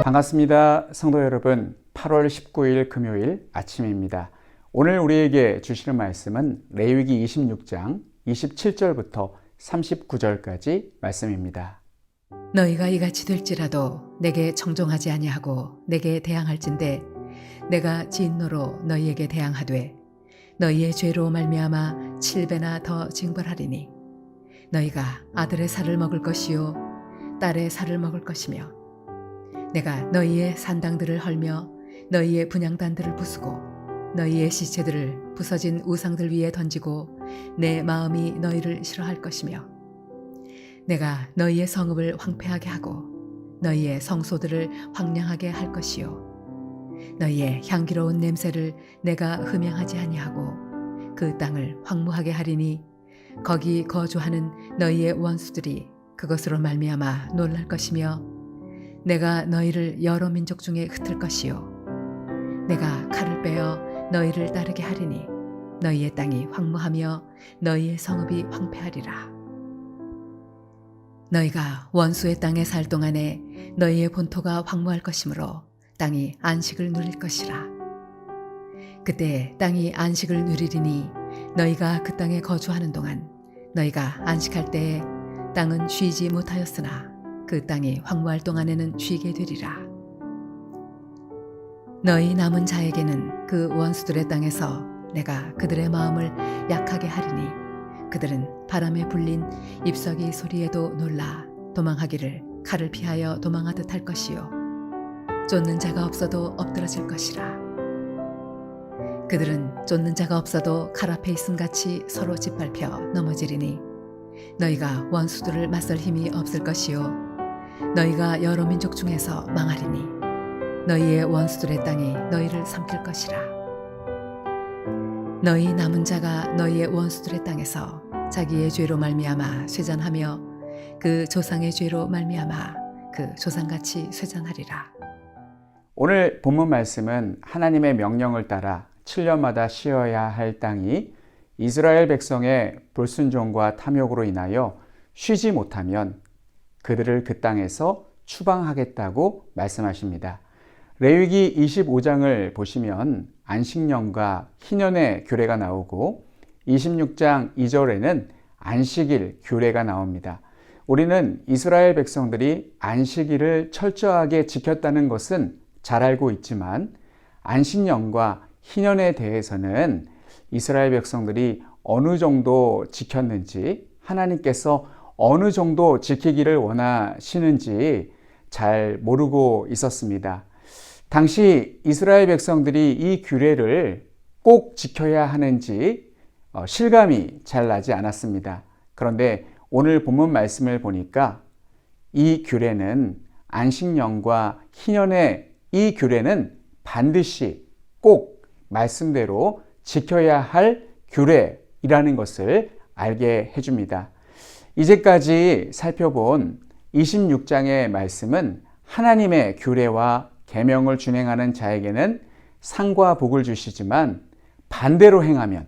반갑습니다. 성도 여러분, 8월 19일 금요일 아침입니다. 오늘 우리에게 주시는 말씀은 레위기 26장 27절부터 39절까지 말씀입니다. 너희가 이같이 될지라도 내게 청종하지 아니하고 내게 대항할진대 내가 진노로 너희에게 대항하되 너희의 죄로 말미암아 7배나 더 징벌하리니 너희가 아들의 살을 먹을 것이요 딸의 살을 먹을 것이며 내가 너희의 산당들을 헐며 너희의 분향단들을 부수고 너희의 시체들을 부서진 우상들 위에 던지고 내 마음이 너희를 싫어할 것이며 내가 너희의 성읍을 황폐하게 하고 너희의 성소들을 황량하게 할 것이요 너희의 향기로운 냄새를 내가 흠양하지 아니하고 그 땅을 황무하게 하리니 거기 거주하는 너희의 원수들이 그것으로 말미암아 놀랄 것이며 내가 너희를 여러 민족 중에 흩을 것이요 내가 칼을 빼어 너희를 따르게 하리니 너희의 땅이 황무하며 너희의 성읍이 황폐하리라. 너희가 원수의 땅에 살 동안에 너희의 본토가 황무할 것이므로 땅이 안식을 누릴 것이라. 그때 땅이 안식을 누리리니 너희가 그 땅에 거주하는 동안 너희가 안식할 때에 땅은 쉬지 못하였으나 그 땅이 황무할 동안에는 쉬게 되리라. 너희 남은 자에게는 그 원수들의 땅에서 내가 그들의 마음을 약하게 하리니 그들은 바람에 불린 잎서기 소리에도 놀라 도망하기를 칼을 피하여 도망하듯 할 것이요 쫓는 자가 없어도 엎드러질 것이라. 그들은 쫓는 자가 없어도 칼 앞에 있음같이 서로 짓밟혀 넘어지리니 너희가 원수들을 맞설 힘이 없을 것이요 너희가 여러 민족 중에서 망하리니 너희의 원수들의 땅이 너희를 삼킬 것이라. 너희 남은 자가 너희의 원수들의 땅에서 자기의 죄로 말미암아 쇠잔하며 그 조상의 죄로 말미암아 그 조상같이 쇠잔하리라. 오늘 본문 말씀은 하나님의 명령을 따라 7년마다 쉬어야 할 땅이 이스라엘 백성의 불순종과 탐욕으로 인하여 쉬지 못하면 그들을 그 땅에서 추방하겠다고 말씀하십니다. 레위기 25장을 보시면 안식년과 희년의 규례가 나오고 26장 2절에는 안식일 규례가 나옵니다. 우리는 이스라엘 백성들이 안식일을 철저하게 지켰다는 것은 잘 알고 있지만 안식년과 희년에 대해서는 이스라엘 백성들이 어느 정도 지켰는지 하나님께서 어느 정도 지키기를 원하시는지 잘 모르고 있었습니다. 당시 이스라엘 백성들이 이 규례를 꼭 지켜야 하는지 실감이 잘 나지 않았습니다. 그런데 오늘 본문 말씀을 보니까 이 규례는 안식년과 희년의 이 규례는 반드시 꼭 말씀대로 지켜야 할 규례이라는 것을 알게 해줍니다. 이제까지 살펴본 26장의 말씀은 하나님의 규례와 계명을 준행하는 자에게는 상과 복을 주시지만 반대로 행하면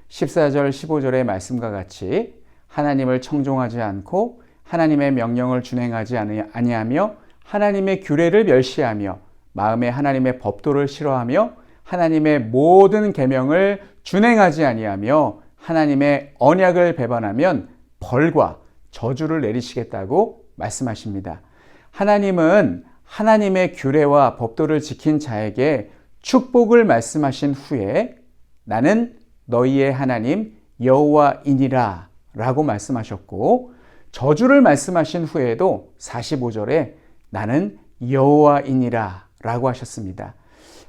14절 15절의 말씀과 같이 하나님을 청종하지 않고 하나님의 명령을 준행하지 아니하며 하나님의 규례를 멸시하며 마음에 하나님의 법도를 싫어하며 하나님의 모든 계명을 준행하지 아니하며 하나님의 언약을 배반하면 벌과 저주를 내리시겠다고 말씀하십니다. 하나님은 하나님의 규례와 법도를 지킨 자에게 축복을 말씀하신 후에 나는 너희의 하나님 여호와이니라 라고 말씀하셨고 저주를 말씀하신 후에도 45절에 나는 여호와이니라 라고 하셨습니다.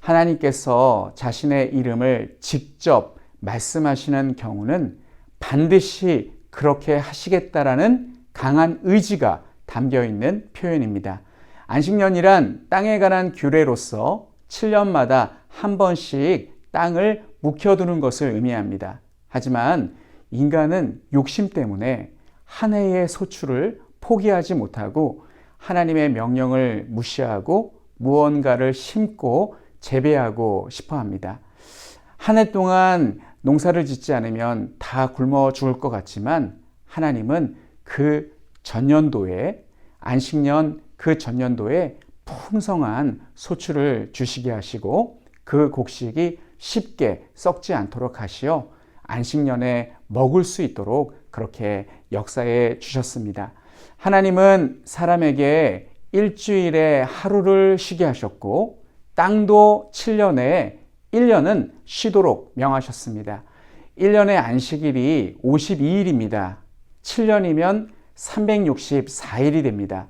하나님께서 자신의 이름을 직접 말씀하시는 경우는 반드시 그렇게 하시겠다라는 강한 의지가 담겨 있는 표현입니다. 안식년이란 땅에 관한 규례로서 7년마다 한 번씩 땅을 묵혀두는 것을 의미합니다. 하지만 인간은 욕심 때문에 한 해의 소출을 포기하지 못하고 하나님의 명령을 무시하고 무언가를 심고 재배하고 싶어 합니다. 한 해 동안 농사를 짓지 않으면 다 굶어 죽을 것 같지만 하나님은 그 전년도에 안식년 그 전년도에 풍성한 소출을 주시게 하시고 그 곡식이 쉽게 썩지 않도록 하시어 안식년에 먹을 수 있도록 그렇게 역사해 주셨습니다. 하나님은 사람에게 일주일에 하루를 쉬게 하셨고 땅도 7년에 1년은 쉬도록 명하셨습니다. 1년의 안식일이 52일입니다. 7년이면 364일이 됩니다.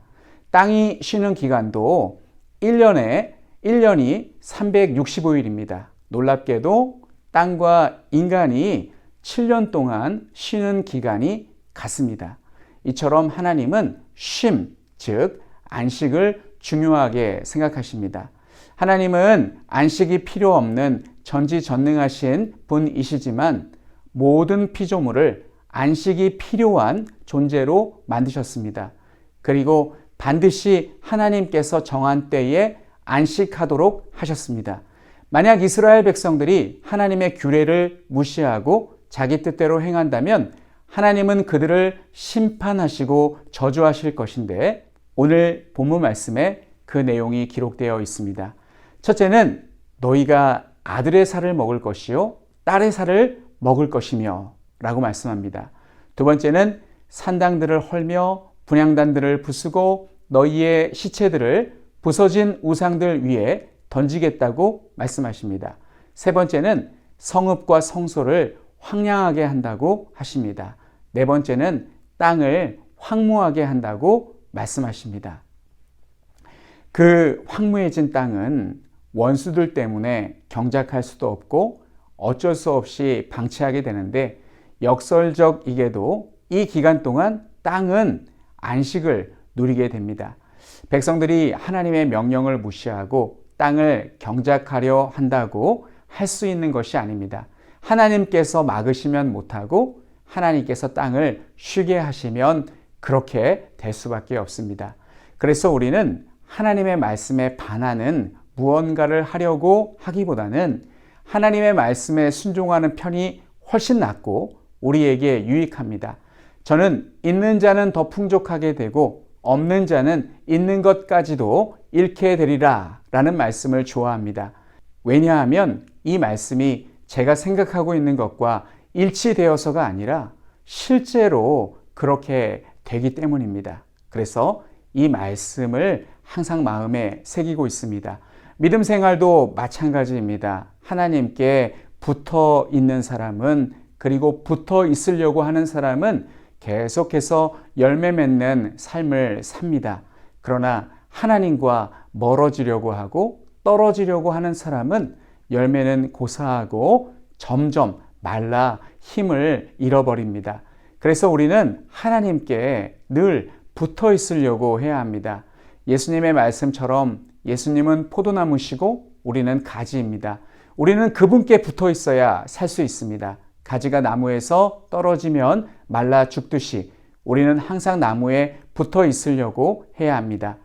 땅이 쉬는 기간도 1년이 365일입니다. 놀랍게도 땅과 인간이 7년 동안 쉬는 기간이 같습니다. 이처럼 하나님은 쉼, 즉 안식을 중요하게 생각하십니다. 하나님은 안식이 필요 없는 전지전능하신 분이시지만 모든 피조물을 안식이 필요한 존재로 만드셨습니다. 그리고 반드시 하나님께서 정한 때에 안식하도록 하셨습니다. 만약 이스라엘 백성들이 하나님의 규례를 무시하고 자기 뜻대로 행한다면 하나님은 그들을 심판하시고 저주하실 것인데 오늘 본문 말씀에 그 내용이 기록되어 있습니다. 첫째는 너희가 아들의 살을 먹을 것이요 딸의 살을 먹을 것이며 라고 말씀합니다. 두 번째는 산당들을 헐며 분향단들을 부수고 너희의 시체들을 부서진 우상들 위에 던지겠다고 말씀하십니다. 세 번째는 성읍과 성소를 황량하게 한다고 하십니다. 네 번째는 땅을 황무하게 한다고 말씀하십니다. 그 황무해진 땅은 원수들 때문에 경작할 수도 없고 어쩔 수 없이 방치하게 되는데 역설적이게도 이 기간 동안 땅은 안식을 누리게 됩니다. 백성들이 하나님의 명령을 무시하고 땅을 경작하려 한다고 할 수 있는 것이 아닙니다. 하나님께서 막으시면 못하고 하나님께서 땅을 쉬게 하시면 그렇게 될 수밖에 없습니다. 그래서 우리는 하나님의 말씀에 반하는 무언가를 하려고 하기보다는 하나님의 말씀에 순종하는 편이 훨씬 낫고 우리에게 유익합니다. 저는 있는 자는 더 풍족하게 되고 없는 자는 있는 것까지도 잃게 되리라 라는 말씀을 좋아합니다. 왜냐하면 이 말씀이 제가 생각하고 있는 것과 일치되어서가 아니라 실제로 그렇게 되기 때문입니다. 그래서 이 말씀을 항상 마음에 새기고 있습니다. 믿음 생활도 마찬가지입니다. 하나님께 붙어 있는 사람은 그리고 붙어 있으려고 하는 사람은 계속해서 열매 맺는 삶을 삽니다. 그러나 하나님과 멀어지려고 하고 떨어지려고 하는 사람은 열매는 고사하고 점점 말라 힘을 잃어버립니다. 그래서 우리는 하나님께 늘 붙어 있으려고 해야 합니다. 예수님의 말씀처럼 예수님은 포도나무시고 우리는 가지입니다. 우리는 그분께 붙어 있어야 살 수 있습니다. 가지가 나무에서 떨어지면 말라 죽듯이 우리는 항상 나무에 붙어 있으려고 해야 합니다.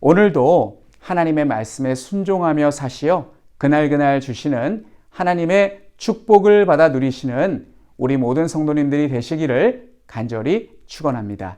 오늘도 하나님의 말씀에 순종하며 사시어 그날그날 주시는 하나님의 축복을 받아 누리시는 우리 모든 성도님들이 되시기를 간절히 축원합니다.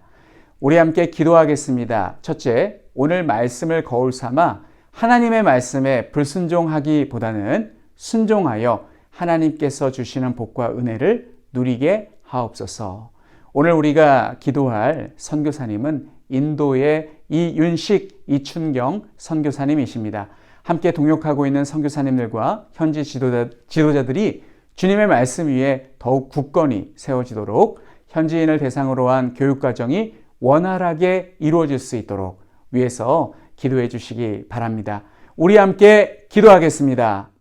우리 함께 기도하겠습니다. 첫째, 오늘 말씀을 거울 삼아 하나님의 말씀에 불순종하기보다는 순종하여 하나님께서 주시는 복과 은혜를 누리게 하옵소서. 오늘 우리가 기도할 선교사님은 인도의 이윤식, 이춘경 선교사님이십니다. 함께 동역하고 있는 선교사님들과 현지 지도자들이 주님의 말씀 위에 더욱 굳건히 세워지도록 현지인을 대상으로 한 교육과정이 원활하게 이루어질 수 있도록 위해서 기도해 주시기 바랍니다. 우리 함께 기도하겠습니다.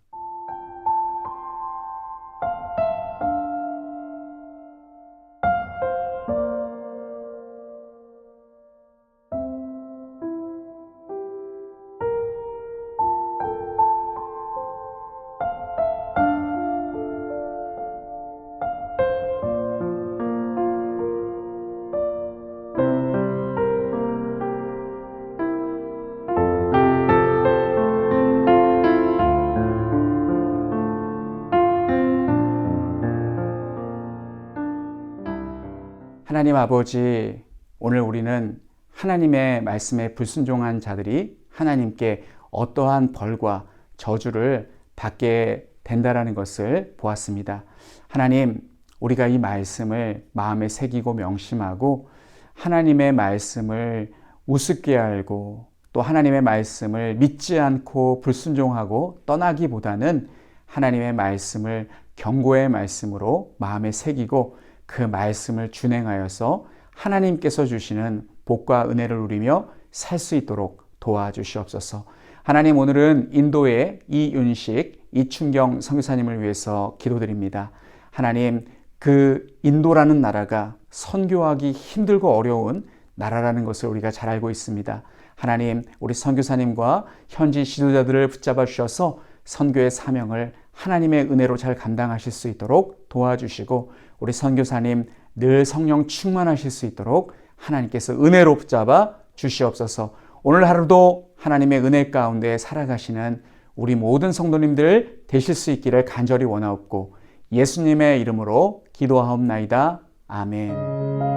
하나님 아버지, 오늘 우리는 하나님의 말씀에 불순종한 자들이 하나님께 어떠한 벌과 저주를 받게 된다라는 것을 보았습니다. 하나님, 우리가 이 말씀을 마음에 새기고 명심하고 하나님의 말씀을 우습게 알고 또 하나님의 말씀을 믿지 않고 불순종하고 떠나기보다는 하나님의 말씀을 경고의 말씀으로 마음에 새기고 그 말씀을 준행하여서 하나님께서 주시는 복과 은혜를 누리며 살 수 있도록 도와주시옵소서. 하나님, 오늘은 인도의 이윤식, 이춘경 선교사님을 위해서 기도드립니다. 하나님, 그 인도라는 나라가 선교하기 힘들고 어려운 나라라는 것을 우리가 잘 알고 있습니다. 하나님, 우리 선교사님과 현지 지도자들을 붙잡아 주셔서 선교의 사명을 하나님의 은혜로 잘 감당하실 수 있도록 도와주시고 우리 선교사님 늘 성령 충만하실 수 있도록 하나님께서 은혜로 붙잡아 주시옵소서. 오늘 하루도 하나님의 은혜 가운데 살아가시는 우리 모든 성도님들 되실 수 있기를 간절히 원하옵고 예수님의 이름으로 기도하옵나이다. 아멘.